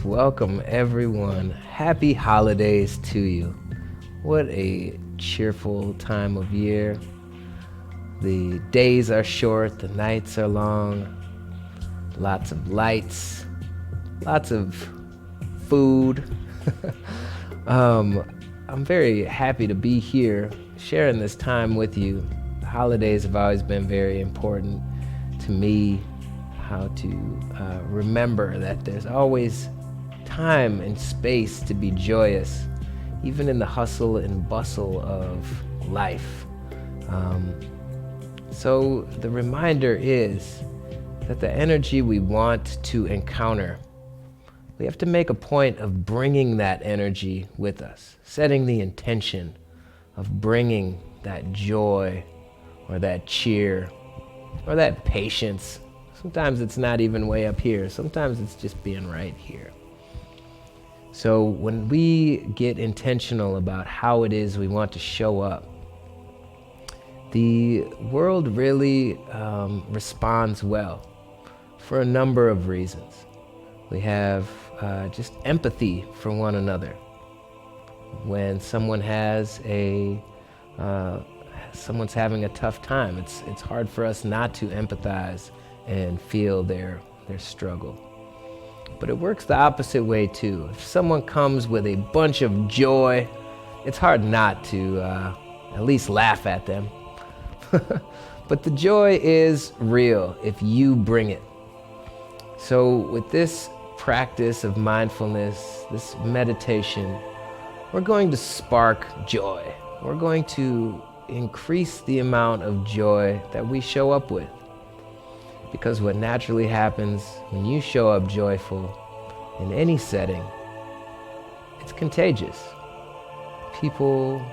Yes, welcome everyone. Happy holidays to you. What a cheerful time of year. The days are short, the nights are long, lots of lights, lots of food. I'm very happy to be here sharing this time with you. The holidays have always been very important to me, how to remember that there's always time and space to be joyous, even in the hustle and bustle of life. So the reminder is that the energy we want to encounter, we have to make a point of bringing that energy with us, setting the intention of bringing that joy or that cheer or that patience. Sometimes it's not even way up here. Sometimes it's just being right here. So when we get intentional about how it is we want to show up, the world really responds well for a number of reasons. We have just empathy for one another. When someone someone's having a tough time, it's hard for us not to empathize and feel their struggle. But it works the opposite way too. If someone comes with a bunch of joy, it's hard not to at least laugh at them. But the joy is real if you bring it. So with this practice of mindfulness, this meditation, we're going to spark joy. We're going to increase the amount of joy that we show up with. Because what naturally happens when you show up joyful in any setting, it's contagious. People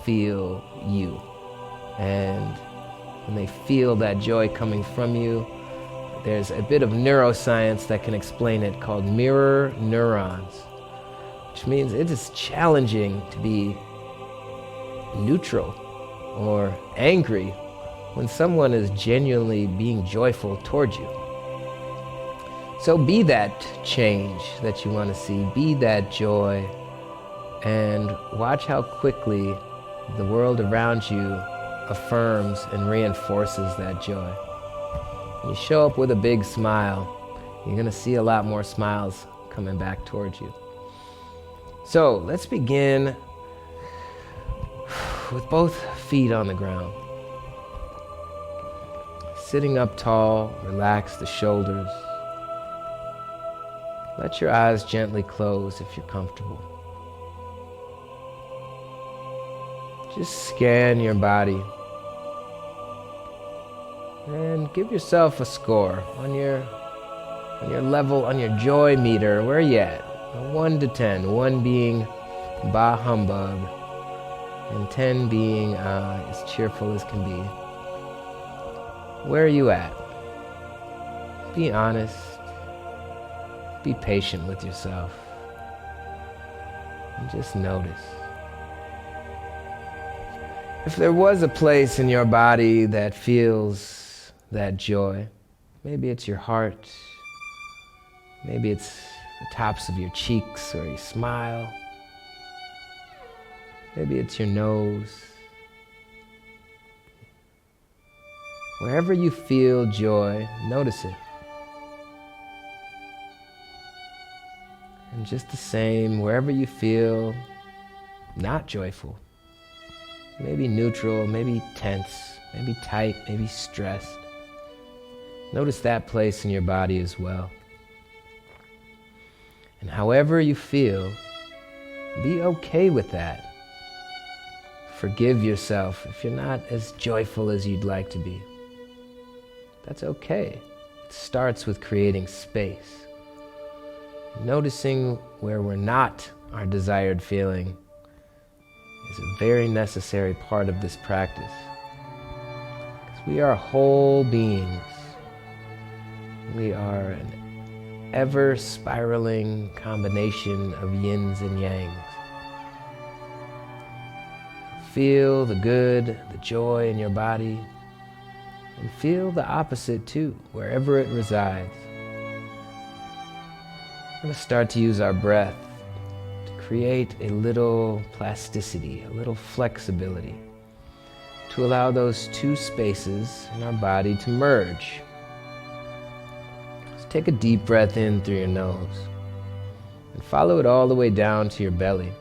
feel you. And when they feel that joy coming from you, there's a bit of neuroscience that can explain it called mirror neurons, which means it is challenging to be neutral or angry when someone is genuinely being joyful towards you. So be that change that you want to see, be that joy, and watch how quickly the world around you affirms and reinforces that joy. When you show up with a big smile, you're going to see a lot more smiles coming back towards you. So let's begin with both feet on the ground. Sitting up tall, relax the shoulders. Let your eyes gently close if you're comfortable. Just scan your body and give yourself a score on your level, on your joy meter. Where are you at? 1 to 10. 1 being bah humbug, and 10 being as cheerful as can be. Where are you at? Be honest. Be patient with yourself. And just notice. If there was a place in your body that feels that joy, maybe it's your heart, maybe it's the tops of your cheeks or your smile, maybe it's your nose. Wherever you feel joy, notice it. And just the same, wherever you feel not joyful, maybe neutral, maybe tense, maybe tight, maybe stressed, notice that place in your body as well. And however you feel, be okay with that. Forgive yourself if you're not as joyful as you'd like to be. That's okay. It starts with creating space. Noticing where we're not our desired feeling is a very necessary part of this practice. Because we are whole beings. We are an ever-spiraling combination of yins and yangs. Feel the good, the joy in your body, and feel the opposite too, wherever it resides. We're going to start to use our breath to create a little plasticity, a little flexibility, to allow those two spaces in our body to merge. Take a deep breath in through your nose and follow it all the way down to your belly.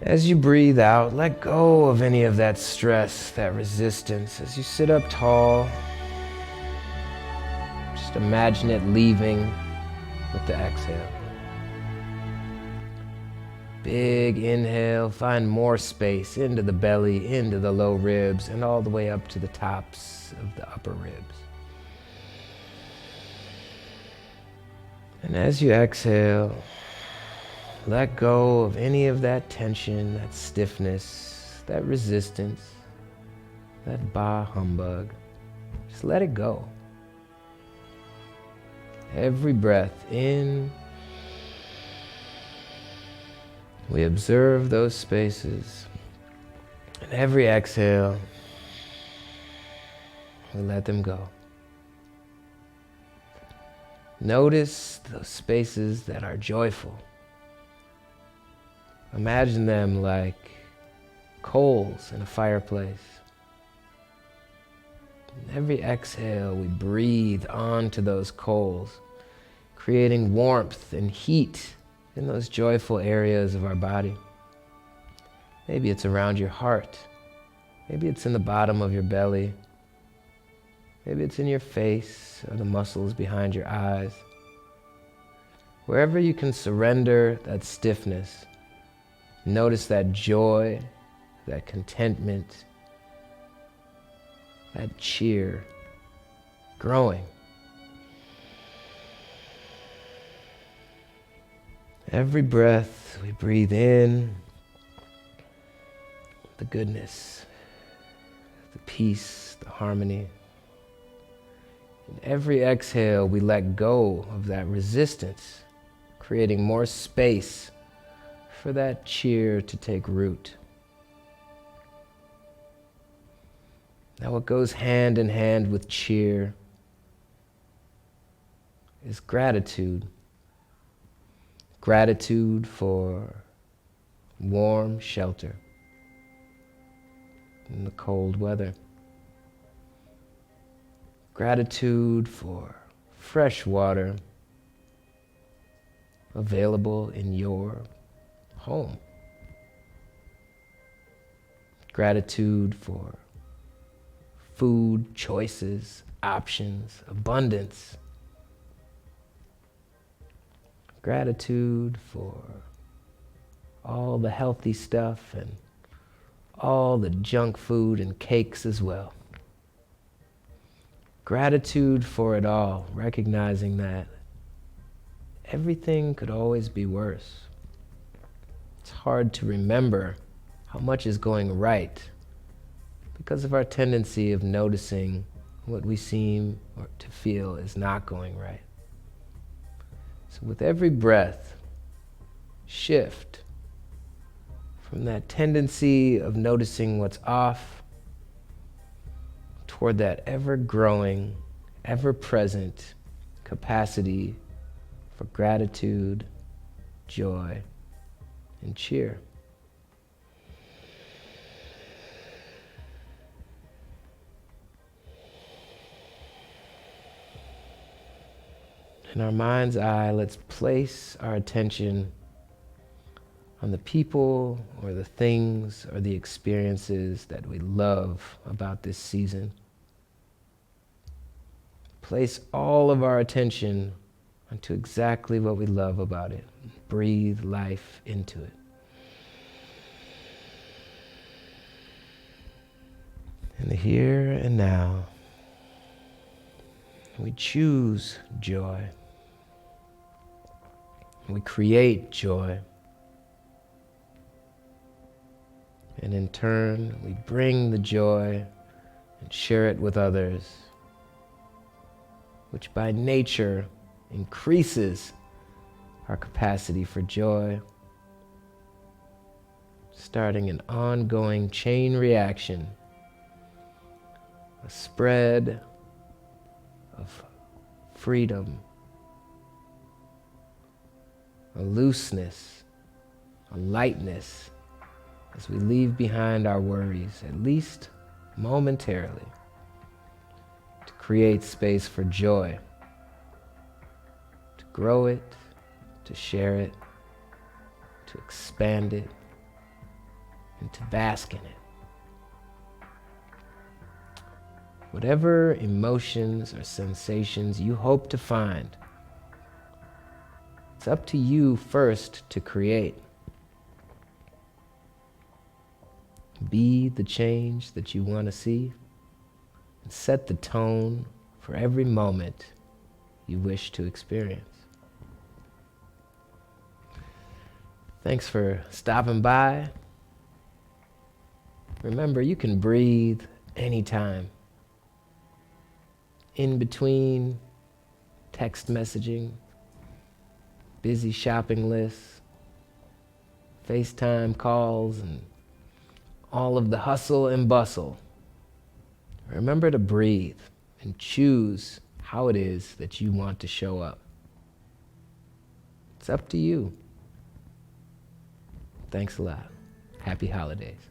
As you breathe out, let go of any of that stress, that resistance. As you sit up tall, just imagine it leaving with the exhale. Big inhale, find more space into the belly, into the low ribs, and all the way up to the tops of the upper ribs. And as you exhale, let go of any of that tension, that stiffness, that resistance, that bah humbug. Just let it go. Every breath in, we observe those spaces, and every exhale, we let them go. Notice those spaces that are joyful. Imagine them like coals in a fireplace. And every exhale, we breathe onto those coals, creating warmth and heat in those joyful areas of our body. Maybe it's around your heart. Maybe it's in the bottom of your belly. Maybe it's in your face or the muscles behind your eyes. Wherever you can surrender that stiffness, notice that joy, that contentment, that cheer growing. Every breath we breathe in, the goodness, the peace, the harmony. And every exhale we let go of that resistance, creating more space for that cheer to take root. Now what goes hand in hand with cheer is gratitude. Gratitude for warm shelter in the cold weather. Gratitude for fresh water available in your home. Gratitude for food choices, options, abundance. Gratitude for all the healthy stuff and all the junk food and cakes as well. Gratitude for it all, recognizing that everything could always be worse. It's hard to remember how much is going right because of our tendency of noticing what we seem or to feel is not going right. So with every breath, shift from that tendency of noticing what's off toward that ever-growing, ever-present capacity for gratitude, joy, and cheer. In our mind's eye, let's place our attention on the people or the things or the experiences that we love about this season. Place all of our attention onto exactly what we love about it. Breathe life into it. In the here and now, we choose joy. We create joy. And in turn, we bring the joy and share it with others, which by nature increases our capacity for joy, starting an ongoing chain reaction, a spread of freedom, a looseness, a lightness as we leave behind our worries, at least momentarily, to create space for joy, to grow it, to share it, to expand it, and to bask in it. Whatever emotions or sensations you hope to find, it's up to you first to create. Be the change that you want to see, and set the tone for every moment you wish to experience. Thanks for stopping by. Remember, you can breathe anytime. In between text messaging, busy shopping lists, FaceTime calls, and all of the hustle and bustle. Remember to breathe and choose how it is that you want to show up. It's up to you. Thanks a lot. Happy holidays.